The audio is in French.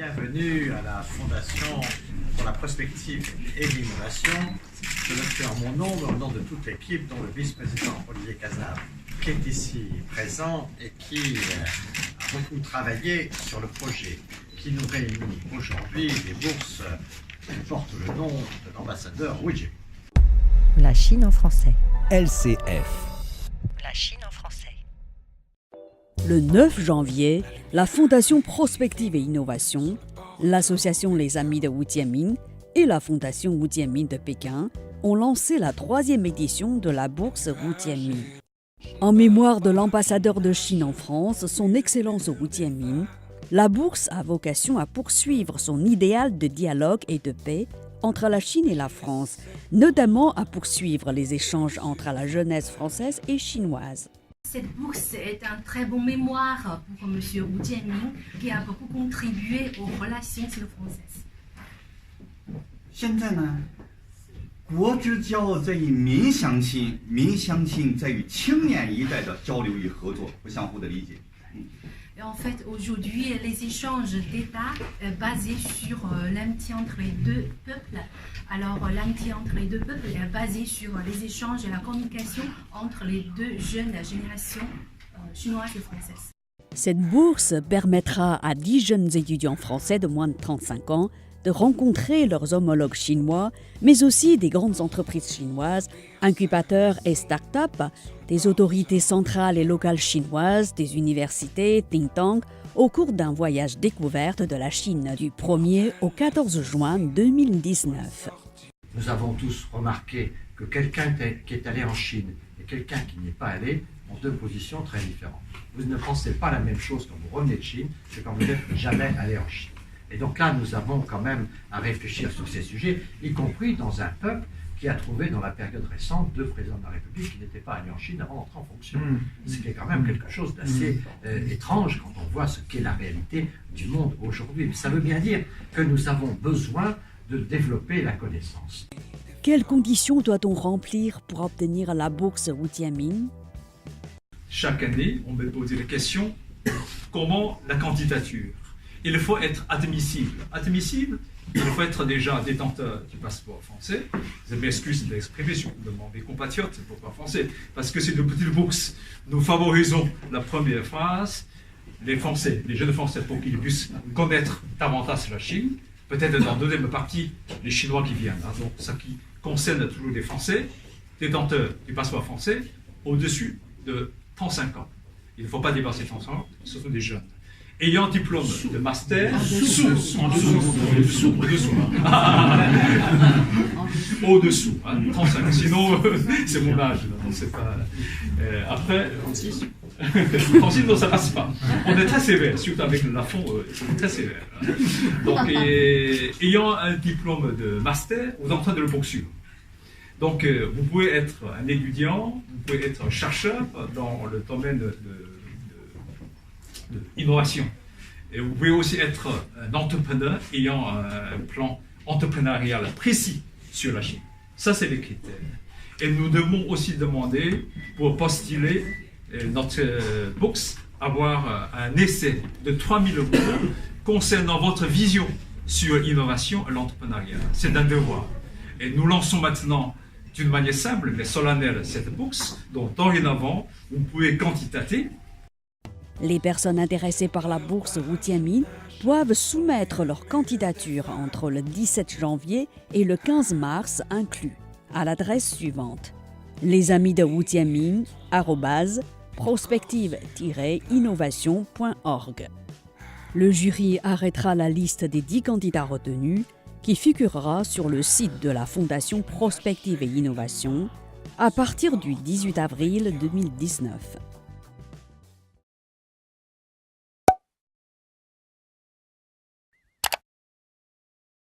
Bienvenue à la Fondation pour la prospective et l'innovation. Je le fais en mon nom, mais au nom de toute l'équipe, dont le vice-président Olivier Cazard, qui est ici présent et qui a beaucoup travaillé sur le projet qui nous réunit aujourd'hui, les bourses qui portent le nom de l'ambassadeur Wu Jianming. La Chine en français. LCF. La Chine en français. Le 9 janvier, la Fondation Prospective et Innovation, l'association Les Amis de Wu Jianming et la Fondation Wu Jianming de Pékin ont lancé la 3e édition de la bourse Wu Jianming. En mémoire de l'ambassadeur de Chine en France, son Excellence Wu Jianming, la bourse a vocation à poursuivre son idéal de dialogue et de paix entre la Chine et la France, notamment à poursuivre les échanges entre la jeunesse française et chinoise. Cette bourse est un très bon mémoire pour M. Wu Jianming, qui a beaucoup contribué aux relations sino-françaises. 现在呢，国之骄傲在于民相亲，民相亲在于青年一代的交流与合作，不相互的理解。 Et en fait, aujourd'hui, les échanges d'État basés sur l'amitié entre les deux peuples. Alors, l'amitié entre les deux peuples est basée sur les échanges et la communication entre les deux jeunes générations chinoises et françaises. Cette bourse permettra à 10 jeunes étudiants français de moins de 35 ans de rencontrer leurs homologues chinois, mais aussi des grandes entreprises chinoises, incubateurs et start-up, des autorités centrales et locales chinoises, des universités, think tanks, au cours d'un voyage découverte de la Chine du 1er au 14 juin 2019. Nous avons tous remarqué que quelqu'un qui est allé en Chine et quelqu'un qui n'y est pas allé ont deux positions très différentes. Vous ne pensez pas la même chose quand vous revenez de Chine que quand vous n'êtes jamais allé en Chine. Et donc là, nous avons quand même à réfléchir sur ces sujets, y compris dans un peuple qui a trouvé dans la période récente 2 présidents de la République qui n'étaient pas allés en Chine avant d'entrer en fonction. Ce qui est quand même quelque chose d'assez étrange quand on voit ce qu'est la réalité du monde aujourd'hui. Mais ça veut bien dire que nous avons besoin de développer la connaissance. Quelles conditions doit-on remplir pour obtenir la bourse Wu Jianming? Chaque année, on me pose la question, comment la candidature? Il faut être admissible. Admissible, il faut être déjà détenteur du passeport français. Je m'excuse de l'exprimer sur mes compatriotes, c'est pourquoi français. Parce que c'est de petites bourses. Nous favorisons la première phase, les Français, les jeunes Français, pour qu'ils puissent connaître davantage la Chine. Peut-être dans la deuxième partie, les Chinois qui viennent. Hein. Donc, ça qui concerne toujours les Français, détenteurs du passeport français, au-dessus de 35 ans. Il ne faut pas dépasser 35 ans, surtout des jeunes. Ayant un diplôme de master, au-dessous, 35. Sinon, c'est mon âge. Non, c'est pas, après, 36. 36, non, ça passe pas. On est très sévère, surtout avec le Lafond, c'est très sévère. Donc, ayant un diplôme de master, vous êtes en train de le poursuivre. Donc, vous pouvez être un étudiant, vous pouvez être un chercheur dans le domaine de innovation. Et vous pouvez aussi être un entrepreneur ayant un plan entrepreneurial précis sur la Chine. Ça, c'est les critères. Et nous devons aussi demander, pour postuler notre bourse, avoir un essai de 3000 euros concernant votre vision sur l'innovation et l'entrepreneuriat. C'est un devoir. Et nous lançons maintenant d'une manière simple mais solennelle cette bourse, dont dorénavant, vous pouvez candidater. Les personnes intéressées par la bourse Wu Jianming doivent soumettre leur candidature entre le 17 janvier et le 15 mars inclus, à l'adresse suivante: lesamidewutianming@prospective-innovation.org. Le jury arrêtera la liste des 10 candidats retenus qui figurera sur le site de la Fondation Prospective et Innovation à partir du 18 avril 2019.